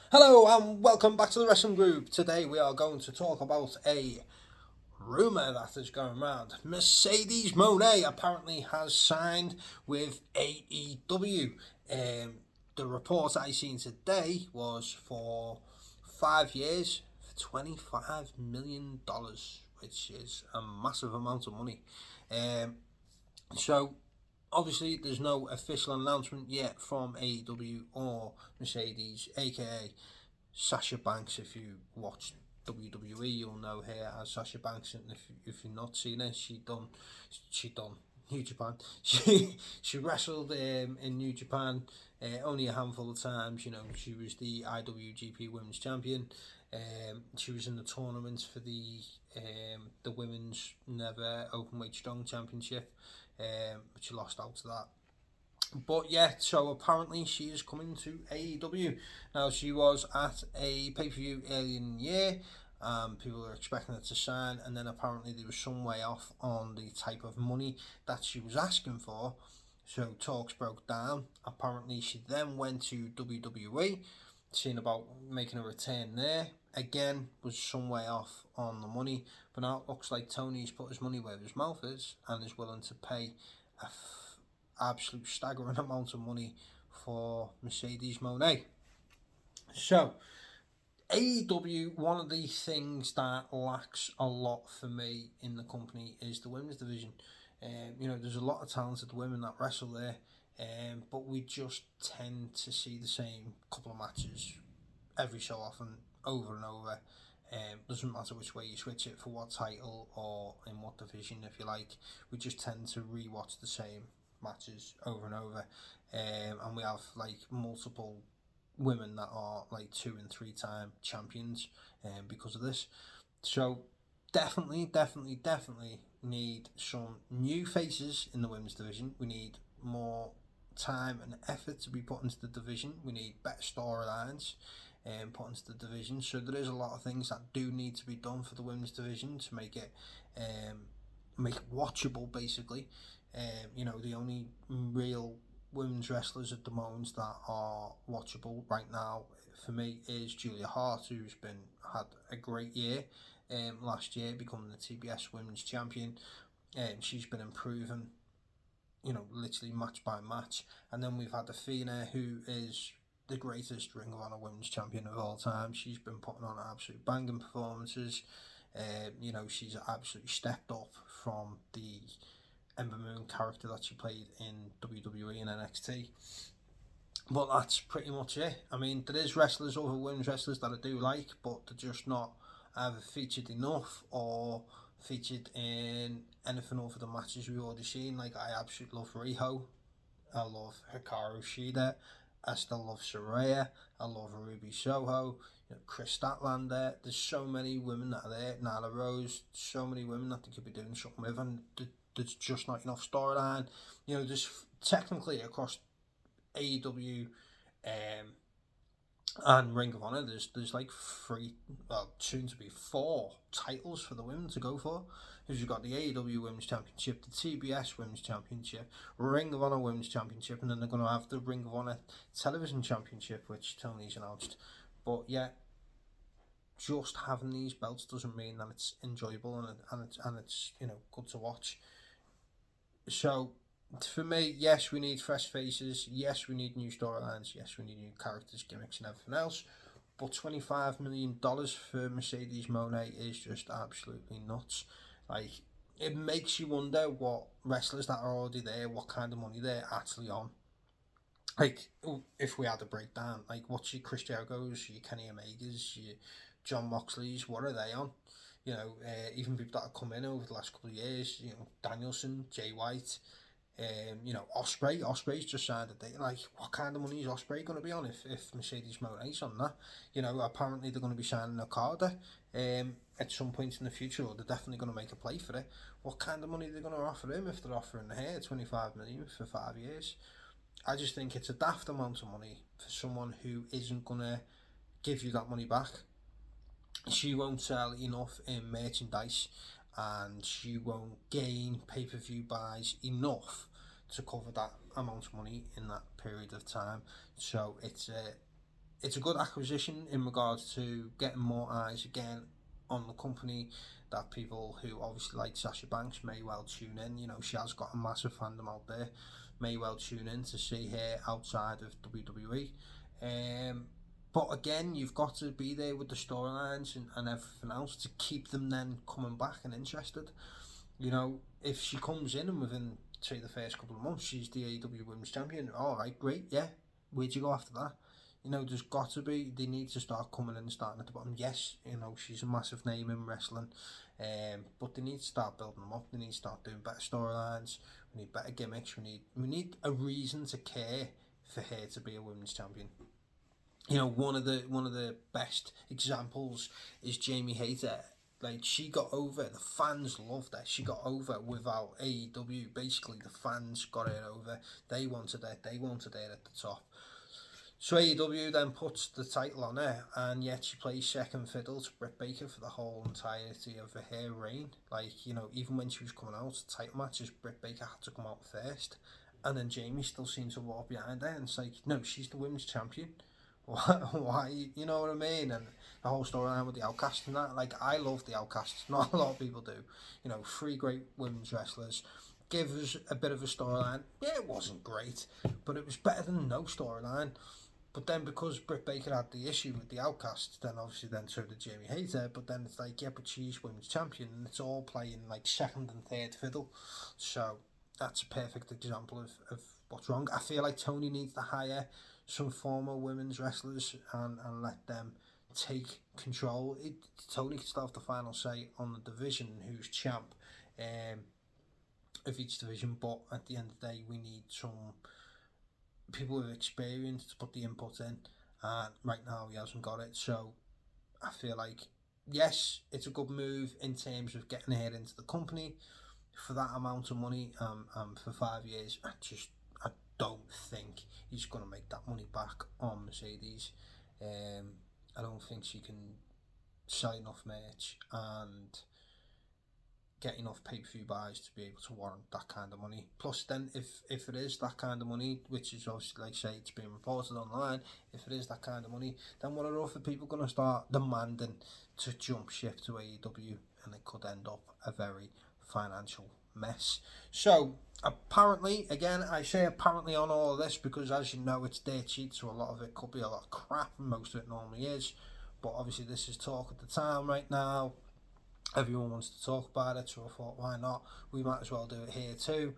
Hello and welcome back to the Wrestling Group. Today we are going to talk about a rumour that is going around. Mercedes Monae apparently has signed with AEW. The report I seen today was for 5 years for $25 million, which is a massive amount of money. Um, so obviously there's no official announcement yet from AEW or Mercedes, aka Sasha Banks. If you watch WWE, you'll know her as Sasha Banks, and if you've not seen her, she done New Japan. She wrestled in New Japan only a handful of times. You know, she was the IWGP Women's Champion. She was in the tournament for the Women's Never Openweight Strong Championship, but she lost out to that. But yeah, so apparently she is coming to AEW. Now, she was at a pay per view earlier in the year. People were expecting her to sign, and then apparently there was some way off on the type of money that she was asking for. So talks broke down. Apparently, she then went to WWE, seeing about making a return there. Again, was some way off on the money, but now it looks like Tony's put his money where his mouth is and is willing to pay a absolute staggering amount of money for Mercedes Monae. So, AEW, one of the things that lacks a lot for me in the company is the women's division. There's a lot of talented women that wrestle there, but we just tend to see the same couple of matches every so often, over and over. Doesn't matter which way you switch it, for what title or in what division, if you like. We just tend to rewatch the same matches over and over, and we have like multiple women that are like 2 and 3 time champions, because of this. So definitely need some new faces in the women's division. We need more time and effort to be put into the division. We need better storylines put into the division. So there is a lot of things that do need to be done for the women's division to make it watchable, basically. The only real women's wrestlers at the moment that are watchable right now for me is Julia Hart, who's had a great year last year, becoming the TBS Women's Champion, and she's been improving, literally match by match. And then we've had Athena, who is the greatest Ring of Honor Women's Champion of all time. She's been putting on absolute banging performances. She's absolutely stepped up from the Ember Moon character that she played in WWE and NXT. But that's pretty much it. I mean, there is wrestlers, other women's wrestlers that I do like, but they're just not either featured enough or featured in anything over the matches we've already seen. Like, I absolutely love Riho. I love Hikaru Shida. I still love Saraya. I love Ruby Soho. Chris Statlander. There's so many women that are there. Nyla Rose. So many women that they could be doing something with, and there's just not enough storyline. There's technically across AEW and Ring of Honor, there's like three, well, soon to be four titles for the women to go for. Because you've got the AEW Women's Championship, the TBS Women's Championship, Ring of Honor Women's Championship, and then they're going to have the Ring of Honor Television Championship, which Tony's announced. But yeah, just having these belts doesn't mean that it's enjoyable and it's good to watch. So for me, yes, we need fresh faces. Yes, we need new storylines. Yes, we need new characters, gimmicks, and everything else. But $25 million for Mercedes Monae is just absolutely nuts. Like, it makes you wonder what wrestlers that are already there, what kind of money they're actually on. Like, if we had a breakdown, like, what's your Chris Jericho's, your Kenny Omega's, your John Moxley's, what are they on? Even people that have come in over the last couple of years, Danielson, Jay White, Osprey's just signed a date. Like, what kind of money is Osprey going to be on if Mercedes Monae's on that? Apparently they're going to be signing Okada at some point in the future, or they're definitely going to make a play for it. What kind of money are they going to offer him if they're offering her 25 million for 5 years? I just think it's a daft amount of money for someone who isn't going to give you that money back. She won't sell enough in merchandise, and she won't gain pay-per-view buys enough to cover that amount of money in that period of time. So it's it's a good acquisition in regards to getting more eyes again on the company, that people who obviously like Sasha Banks may well tune in. You know, she has got a massive fandom out there, may well tune in to see her outside of WWE. But again, you've got to be there with the storylines and everything else to keep them then coming back and interested. You know, if she comes in and within, say, the first couple of months, she's the AEW Women's Champion, alright, great, yeah. Where'd you go after that? You know, there's got to be, they need to start coming in and starting at the bottom. Yes, you know, she's a massive name in wrestling, but they need to start building them up. They need to start doing better storylines. We need better gimmicks. We need a reason to care for her to be a women's champion. You know, one of the best examples is Jamie Hayter. Like, she got over, the fans loved her. She got over without AEW. Basically, the fans got her over. They wanted her at the top. So AEW then puts the title on her, and yet she plays second fiddle to Britt Baker for the whole entirety of her reign. Like, you know, even when she was coming out to title matches, Britt Baker had to come out first, and then Jamie still seems to walk behind her, and it's like, no, she's the women's champion. Why, you know what I mean? And the whole storyline with the Outcasts and that, like, I love the Outcasts, not a lot of people do. You know, 3 great women's wrestlers. Give us a bit of a storyline. Yeah, it wasn't great, but it was better than no storyline. But then because Britt Baker had the issue with the Outcasts, then obviously then so did Jamie Hayter. But then it's like, yeah, but she's women's champion, and it's all playing like second and third fiddle. So that's a perfect example of what's wrong. I feel like Tony needs to hire some former women's wrestlers and let them take control. Tony can still have the final say on the division, who's champ of each division. But at the end of the day, we need some people with experience to put the input in, and right now he hasn't got it. So I feel like, yes, it's a good move in terms of getting ahead into the company for that amount of money, for 5 years. I don't think he's going to make that money back on Mercedes. I don't think she can sell enough merch and get enough pay-per-view buys to be able to warrant that kind of money. Plus then, if it is that kind of money, which is obviously, like say, it's being reported online, if it is that kind of money, then what are other people going to start demanding to jump ship to AEW, and it could end up a very financial mess. So apparently, again, I say apparently on all of this because, as you know, it's dirt sheet, so a lot of it could be a lot of crap, and most of it normally is, but obviously this is talk at the time right now. Everyone wants to talk about it, so I thought, why not? We might as well do it here too.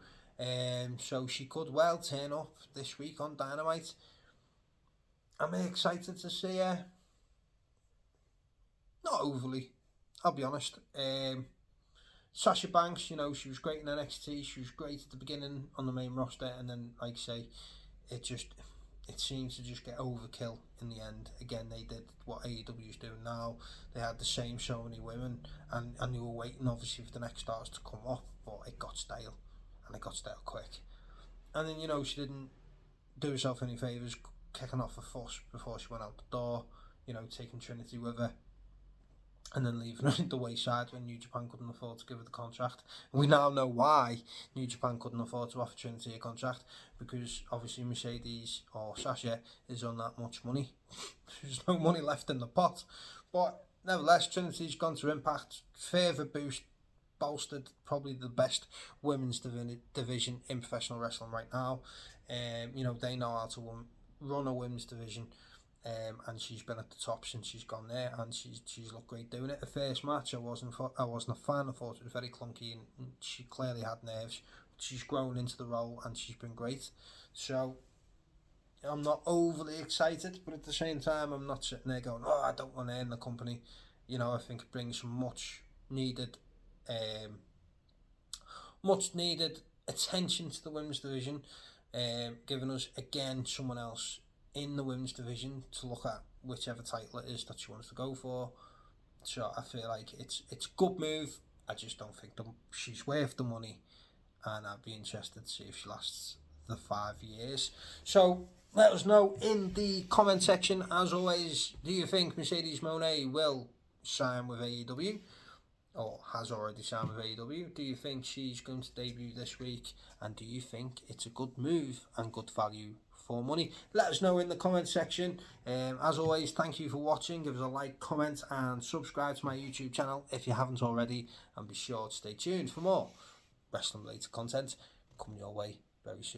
So she could well turn up this week on Dynamite. I'm excited to see her. Not overly, I'll be honest. Sasha Banks, you know, she was great in NXT. She was great at the beginning on the main roster, and then, like I say, it seems to just get overkill in the end. Again, they did what AEW is doing now. They had the same so many women, and they were waiting obviously for the next stars to come up, but it got stale, and it got stale quick. And then, you know, she didn't do herself any favours kicking off a fuss before she went out the door, you know, taking Trinity with her, and then leaving her at the wayside when New Japan couldn't afford to give her the contract. And we now know why New Japan couldn't afford to offer Trinity a contract, because obviously Mercedes or Sasha is on that much money. There's no money left in the pot. But nevertheless, Trinity's gone to Impact, further bolstered probably the best women's division in professional wrestling right now. You know, they know how to run a women's division. And she's been at the top since she's gone there, and she's looked great doing it. The first match, I wasn't a fan. I thought it was very clunky, and she clearly had nerves. She's grown into the role, and she's been great. So I'm not overly excited, but at the same time, I'm not sitting there going, "Oh, I don't want her in the company." You know, I think it brings some much needed attention to the women's division, giving us again someone else in the women's division to look at whichever title it is that she wants to go for. So I feel like it's a good move. I just don't think she's worth the money, and I'd be interested to see if she lasts the 5 years. So let us know in the comment section. As always, do you think Mercedes Monae will sign with AEW, or has already signed with AEW? Do you think she's going to debut this week, and do you think it's a good move and good value for money? Let us know in the comment section. As always, thank you for watching. Give us a like, comment and subscribe to my YouTube channel if you haven't already, and be sure to stay tuned for more wrestling related content coming your way very soon.